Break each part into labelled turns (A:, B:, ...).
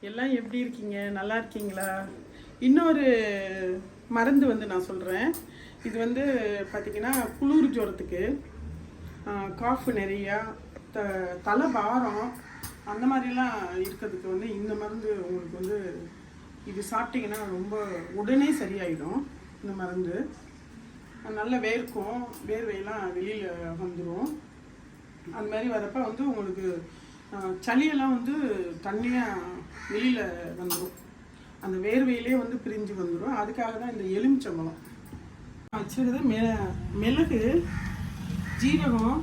A: எல்லாம் எப்படி இருக்கீங்க? நல்லா இருக்கீங்களா? இன்னொரு மருந்து வந்து நான் சொல்கிறேன். இது வந்து பார்த்திங்கன்னா குளிர் ஜுரத்துக்கு, காஃபு நிறையா, தலை பாரம் அந்த மாதிரிலாம் இருக்கிறதுக்கு வந்து இந்த மருந்து உங்களுக்கு வந்து இது சாப்பிட்டிங்கன்னா ரொம்ப உடனே சரியாயிடும். இந்த மருந்து நல்ல வேர்க்கும், வேர்வையெல்லாம் வெளியில் வந்துடும். அந்த மாதிரி வரப்போ வந்து உங்களுக்கு சளியெல்லாம் வந்து தண்ணியாக வெளியில் வந்துடும். அந்த வேர்வையிலே வந்து பிரிஞ்சு வந்துடும். அதுக்காக தான் இந்த எலுமிச்சம்பழம் வச்சுருக்கிறது. மிளகு, ஜீரகம்,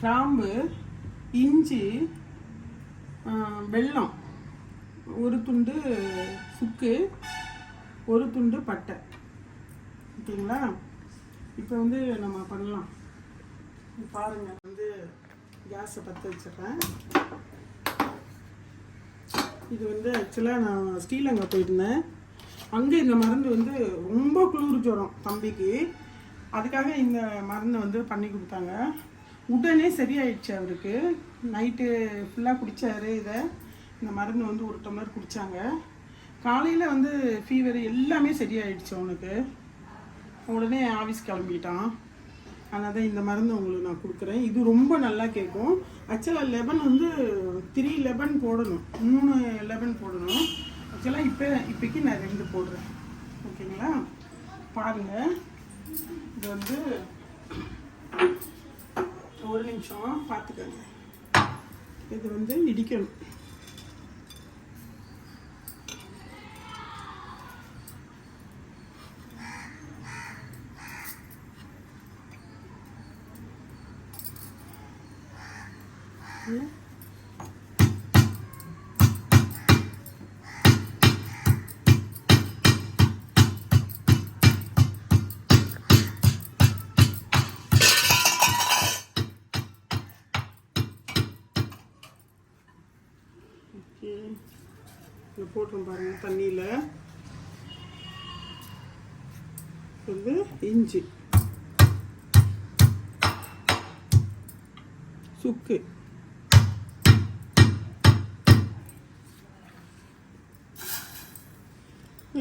A: கிராம்பு, இஞ்சி, வெல்லம், ஒரு துண்டு சுக்கு, ஒரு துண்டு பட்டை. ஓகேங்களா? இப்போ வந்து நம்ம பண்ணலாம். பாருங்கள், வந்து கேஸை பற்ற வச்சிடுறேன். இது வந்து ஆக்சுவலாக நான் ஸ்ரீலங்கா போயிருந்தேன். அங்கே இந்த மருந்து வந்து ரொம்ப குளிர் ஜுரம் தம்பிக்கு. அதுக்காக இந்த மருந்து வந்து பண்ணி கொடுத்தாங்க. உடனே சரியாயிடுச்சு அவருக்கு. நைட்டு ஃபுல்லாக குடித்தார் இதை. இந்த மருந்து வந்து ஒரு டம்ளர் குடித்தாங்க. காலையில் வந்து ஃபீவர் எல்லாமே சரியாயிடுச்சு அவனுக்கு. உடனே ஆஃபீஸ் கிளம்பிட்டான். அதனால் தான் இந்த மருந்து உங்களுக்கு நான் கொடுக்குறேன். இது ரொம்ப நல்லா கேட்கும். ஆக்சுவலாக லெமன் வந்து 3 லெமன் போடணும், 3 லெமன் போடணும். ஆக்சுவலாக இப்போக்கி நான் 2 போடுறேன். ஓகேங்களா? பாருங்கள், இது வந்து ஒரு நிமிஷம் பார்த்துக்கோங்க. இது வந்து இடிக்கணும். போட்டுரும் பாருங்கள். தண்ணியில் வந்து இஞ்சி, சுக்கு,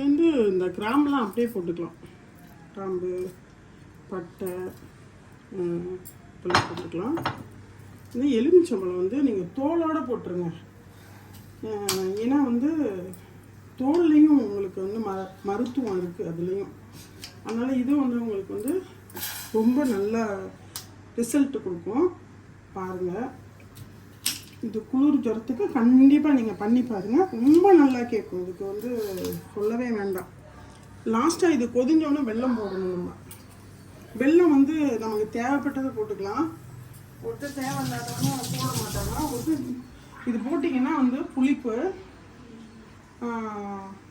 A: வந்து இந்த கிராம்பெலாம் அப்படியே போட்டுக்கலாம். கிராம்பு, பட்டை இதெல்லாம் போட்டுக்கலாம். இந்த எலுமிச்சம்பழம் வந்து நீங்கள் தோலோடு போட்டுருங்க. ஏன்னா வந்து தோல்லையும் உங்களுக்கு வந்து மருத்துவம் இருக்குது அதுலேயும். அதனால் இது வந்து உங்களுக்கு வந்து ரொம்ப நல்ல ரிசல்ட்டு கொடுக்கும். பாருங்கள், இது குளிர் ஜுரத்துக்கு கண்டிப்பாக நீங்கள் பண்ணி பாருங்கள். ரொம்ப நல்லா கேட்கும். இதுக்கு வந்து சொல்லவே வேண்டாம். லாஸ்ட்டாக இது கொதிஞ்சோன்னே வெல்லம் போடணும். நம்ம வெல்லம் வந்து நமக்கு தேவைப்பட்டதை போட்டுக்கலாம். ஒருத்தர் தேவையில்லாதவங்க போட மாட்டாங்க. இது போட்டிங்கன்னா வந்து புளிப்பு,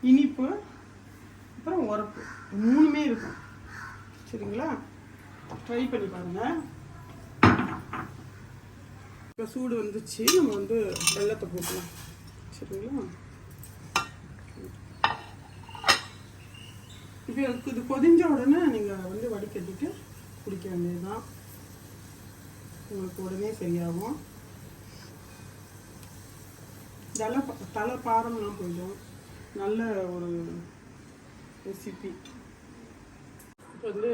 A: இனிப்பு, அப்புறம் உரப்பு 3மே இருக்கும். சரிங்களா? ட்ரை பண்ணி பாருங்கள். இப்போ சூடு வந்துச்சு, நம்ம வந்து வெல்லத்தை போட்டலாம். சரிங்களா? இப்போ இது கொதிஞ்ச உடனே நீங்கள் வந்து வடிகட்டிட்டு குடிக்க வேண்டியதுதான். உங்களுக்கு உடனே சரியாகும். தலை பாரம்லாம் போயிடும். நல்ல ஒரு ரெசிபி. இப்போ வந்து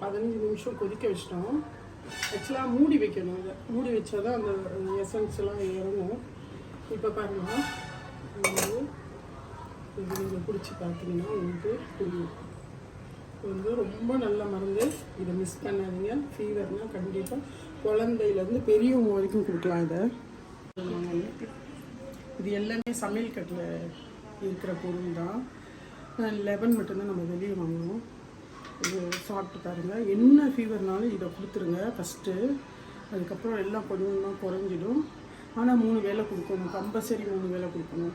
A: 15 நிமிஷம் கொதிக்க வச்சிட்டோம். ஆக்சுவலாக மூடி வைக்கணும். இதை மூடி வச்சா தான் அந்த எசன்ஸ் எல்லாம் இறங்கும். இப்போ பாருங்கள், இது நீங்கள் பிடிச்சி பார்த்தீங்கன்னா உங்களுக்கு புரியும். இது வந்து ரொம்ப நல்ல மருந்து. இதை மிஸ் பண்ணாதீங்க. ஃபீவர்னால் கண்டிப்பாக குழந்தையிலேருந்து பெரியவங்க வரைக்கும் கொடுக்கலாம். இதை இது எல்லாமே சமையல் கட்டில் இருக்கிற பொருள் தான். லெமன் மட்டும்தான் நம்ம வெளியே வாங்கணும். இது சாப்பிட்டு பாருங்கள். என்ன ஃபீவர்னாலும் இதை கொடுத்துருங்க ஃபஸ்ட்டு. அதுக்கப்புறம் எல்லாம் கொஞ்சம் குறைஞ்சிடும். ஆனால் 3 வேளை கொடுக்கணும். கம்பல்சரி 3 வேளை கொடுக்கணும்.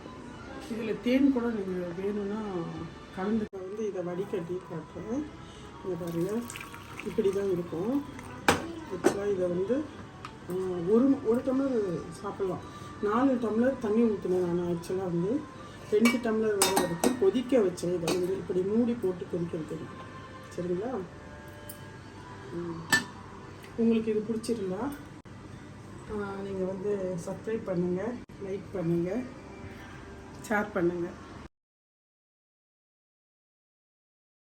A: இதில் தேன் கூட நீங்கள் வேணும்னா கலந்து வந்து இதை வடிகட்டி காட்டுறேன். இதை பாருங்கள், இப்படி தான் இருக்கும். ஆக்சுவலாக இதை வந்து ஒரு டம்ளர் சாப்பிட்லாம். 4 டம்ளர் தண்ணி ஊற்றினேன் நான். ஆக்சுவலாக வந்து 2 டம்ளர் வர வரைக்கும் கொதிக்க வச்சேன். இதை வந்து இப்படி மூடி போட்டு கொதிக்க வைக்கணும். சரிங்களா? உங்களுக்கு இது பிடிச்சிருந்தா நீங்கள் வந்து சப்ஸ்கிரைப் பண்ணுங்கள், லைக் பண்ணுங்கள், ஷேர் பண்ணுங்கள்.